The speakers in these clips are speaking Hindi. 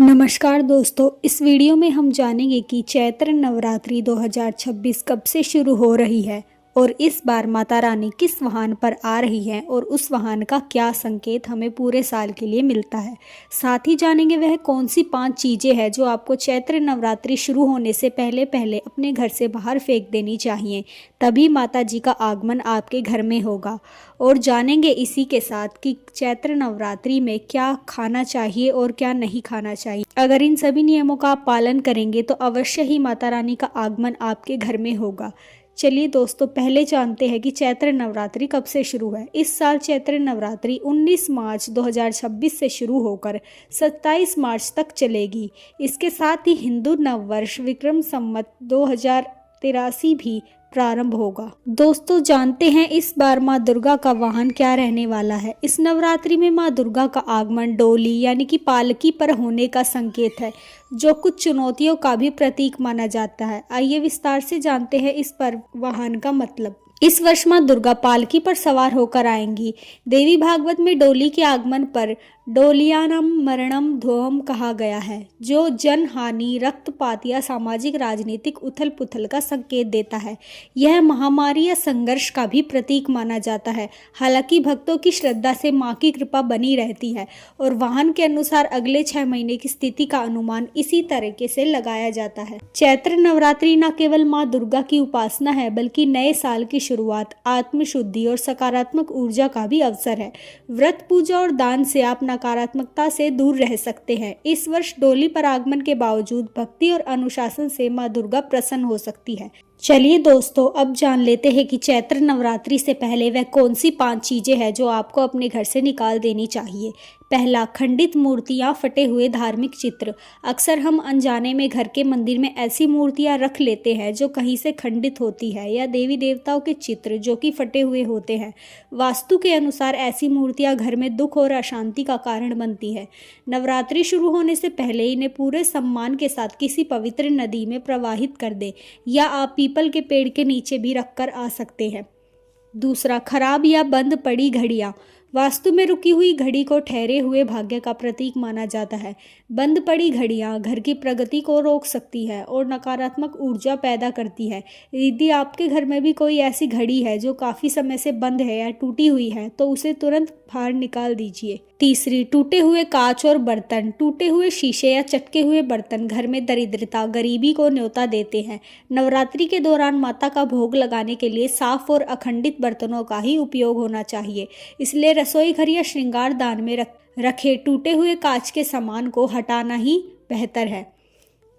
नमस्कार दोस्तों, इस वीडियो में हम जानेंगे कि चैत्र नवरात्रि 2026 कब से शुरू हो रही है और इस बार माता रानी किस वाहन पर आ रही है और उस वाहन का क्या संकेत हमें पूरे साल के लिए मिलता है। साथ ही जानेंगे वह कौन सी 5 चीज़ें हैं जो आपको चैत्र नवरात्रि शुरू होने से पहले पहले अपने घर से बाहर फेंक देनी चाहिए, तभी माता जी का आगमन आपके घर में होगा। और जानेंगे इसी के साथ कि चैत्र नवरात्रि में क्या खाना चाहिए और क्या नहीं खाना चाहिए। अगर इन सभी नियमों का आप पालन करेंगे तो अवश्य ही माता रानी का आगमन आपके घर में होगा। चलिए दोस्तों, पहले जानते हैं कि चैत्र नवरात्रि कब से शुरू है। इस साल चैत्र नवरात्रि 19 मार्च 2026 से शुरू होकर 27 मार्च तक चलेगी। इसके साथ ही हिंदू नववर्ष विक्रम संवत 2083 भी प्रारंभ होगा। दोस्तों, जानते हैं इस बार माँ दुर्गा का वाहन क्या रहने वाला है। इस नवरात्रि में माँ दुर्गा का आगमन डोली यानी कि पालकी पर होने का संकेत है, जो कुछ चुनौतियों का भी प्रतीक माना जाता है। आइए विस्तार से जानते हैं इस पर वाहन का मतलब। इस वर्ष माँ दुर्गा पालकी पर सवार होकर आएंगी। देवी भागवत में डोली के आगमन पर डोलियानम मरणम ध्रुवम कहा गया है, जो जन हानि, रक्तपात या सामाजिक राजनीतिक उथल पुथल का संकेत देता है। यह महामारी या संघर्ष का भी प्रतीक माना जाता है। हालांकि भक्तों की श्रद्धा से माँ की कृपा बनी रहती है और वाहन के अनुसार अगले 6 महीने की स्थिति का अनुमान इसी तरीके से लगाया जाता है। चैत्र नवरात्रि न केवल माँ दुर्गा की उपासना है, बल्कि नए साल की शुरुआत, आत्मशुद्धि और सकारात्मक ऊर्जा का भी अवसर है। व्रत, पूजा और दान से आप नकारात्मकता से दूर रह सकते हैं। इस वर्ष डोली पर आगमन के बावजूद भक्ति और अनुशासन से माँ दुर्गा प्रसन्न हो सकती है। चलिए दोस्तों, अब जान लेते हैं कि चैत्र नवरात्रि से पहले वह कौन सी 5 चीजें हैं जो आपको अपने घर से निकाल देनी चाहिए। पहला, खंडित मूर्तियां, फटे हुए धार्मिक चित्र। अक्सर हम अनजाने में घर के मंदिर में ऐसी मूर्तियां रख लेते हैं जो कहीं से खंडित होती है, या देवी देवताओं के चित्र जो कि फटे हुए होते हैं। वास्तु के अनुसार ऐसी मूर्तियां घर में दुख और अशांति का कारण बनती है। नवरात्रि शुरू होने से पहले इन्हें पूरे सम्मान के साथ किसी पवित्र नदी में प्रवाहित कर दे, या आप पीपल के पेड़ के नीचे भी रखकर आ सकते हैं। दूसरा, खराब या बंद पड़ी घड़ियां। वास्तु में रुकी हुई घड़ी को ठहरे हुए भाग्य का प्रतीक माना जाता है। बंद पड़ी घड़ियां घर की प्रगति को रोक सकती है और नकारात्मक ऊर्जा पैदा करती है। यदि आपके घर में भी कोई ऐसी घड़ी है जो काफी समय से बंद है या टूटी हुई है, तो उसे तुरंत बाहर निकाल दीजिए। तीसरी, टूटे हुए कांच और बर्तन। टूटे हुए शीशे या चटके हुए बर्तन घर में दरिद्रता, गरीबी को न्योता देते हैं। नवरात्रि के दौरान माता का भोग लगाने के लिए साफ और अखंडित बर्तनों का ही उपयोग होना चाहिए, इसलिए रसोई घर या श्रृंगार दान में रखे टूटे हुए कांच के सामान को हटाना ही बेहतर है।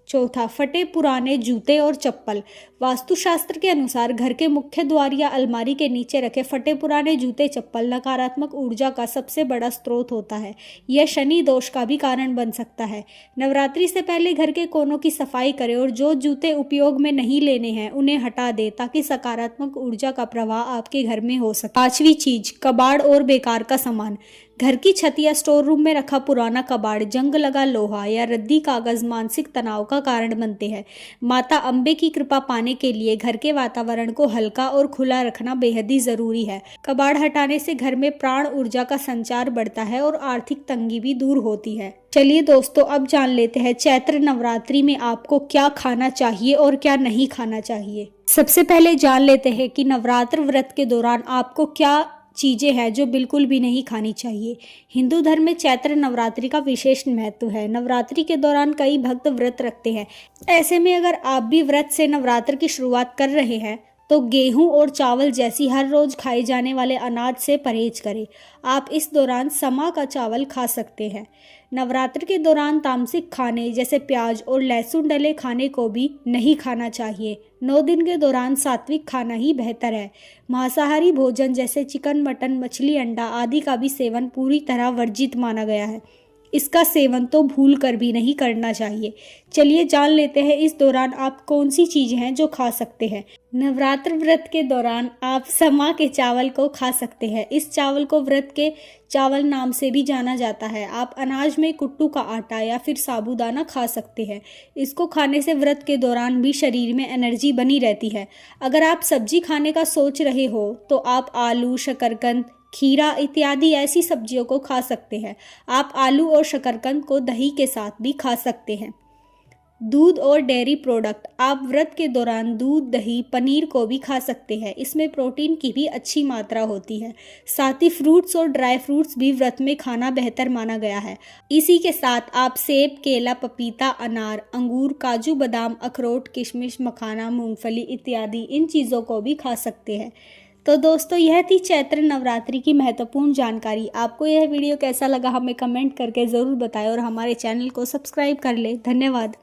चौथा, फटे पुराने जूते और चप्पल। वास्तुशास्त्र के अनुसार घर के मुख्य द्वार या अलमारी के नीचे रखे फटे पुराने जूते चप्पल नकारात्मक ऊर्जा का सबसे बड़ा स्रोत होता है। यह शनि दोष का भी कारण बन सकता है। नवरात्रि से पहले घर के कोनों की सफाई करें और जो जूते उपयोग में नहीं लेने हैं उन्हें हटा दें, ताकि सकारात्मक ऊर्जा का प्रवाह आपके घर में हो सके। 5वीं चीज, कबाड़ और बेकार का सामान। घर की छत या स्टोर रूम में रखा पुराना कबाड़, जंग लगा लोहा या रद्दी कागज मानसिक तनाव का कारण बनते हैं। माता अम्बे की कृपा पाने के लिए घर के वातावरण को हल्का और खुला रखना बेहद ही जरूरी है। कबाड़ हटाने से घर में प्राण ऊर्जा का संचार बढ़ता है और आर्थिक तंगी भी दूर होती है। चलिए दोस्तों, अब जान लेते हैं चैत्र नवरात्रि में आपको क्या खाना चाहिए और क्या नहीं खाना चाहिए। सबसे पहले जान लेते हैं कि नवरात्र व्रत के दौरान आपको क्या चीजें हैं जो बिल्कुल भी नहीं खानी चाहिए। हिंदू धर्म में चैत्र नवरात्रि का विशेष महत्व है। नवरात्रि के दौरान कई भक्त व्रत रखते हैं। ऐसे में अगर आप भी व्रत से नवरात्र की शुरुआत कर रहे हैं तो गेहूं और चावल जैसी हर रोज खाए जाने वाले अनाज से परहेज करें। आप इस दौरान समा का चावल खा सकते हैं। नवरात्र के दौरान तामसिक खाने जैसे प्याज और लहसुन डले खाने को भी नहीं खाना चाहिए। 9 दिन के दौरान सात्विक खाना ही बेहतर है। मांसाहारी भोजन जैसे चिकन, मटन, मछली, अंडा आदि का भी सेवन पूरी तरह वर्जित माना गया है। इसका सेवन तो भूल कर भी नहीं करना चाहिए। चलिए जान लेते हैं इस दौरान आप कौन सी चीजें हैं जो खा सकते हैं। नवरात्र व्रत के दौरान आप समा के चावल को खा सकते हैं। इस चावल को व्रत के चावल नाम से भी जाना जाता है। आप अनाज में कुट्टू का आटा या फिर साबूदाना खा सकते हैं। इसको खाने से व्रत के दौरान भी शरीर में एनर्जी बनी रहती है। अगर आप सब्जी खाने का सोच रहे हो तो आप आलू, शकरकंद, खीरा इत्यादि ऐसी सब्जियों को खा सकते हैं। आप आलू और शकरकंद को दही के साथ भी खा सकते हैं। दूध और डेयरी प्रोडक्ट, आप व्रत के दौरान दूध, दही, पनीर को भी खा सकते हैं। इसमें प्रोटीन की भी अच्छी मात्रा होती है। साथ ही फ्रूट्स और ड्राई फ्रूट्स भी व्रत में खाना बेहतर माना गया है। इसी के साथ आप सेब, केला, पपीता, अनार, अंगूर, काजू, बादाम, अखरोट, किशमिश, मखाना, मूंगफली इत्यादि इन चीज़ों को भी खा सकते हैं। तो दोस्तों, यह थी चैत्र नवरात्रि की महत्वपूर्ण जानकारी। आपको यह वीडियो कैसा लगा हमें कमेंट करके ज़रूर बताएं और हमारे चैनल को सब्सक्राइब कर लें। धन्यवाद।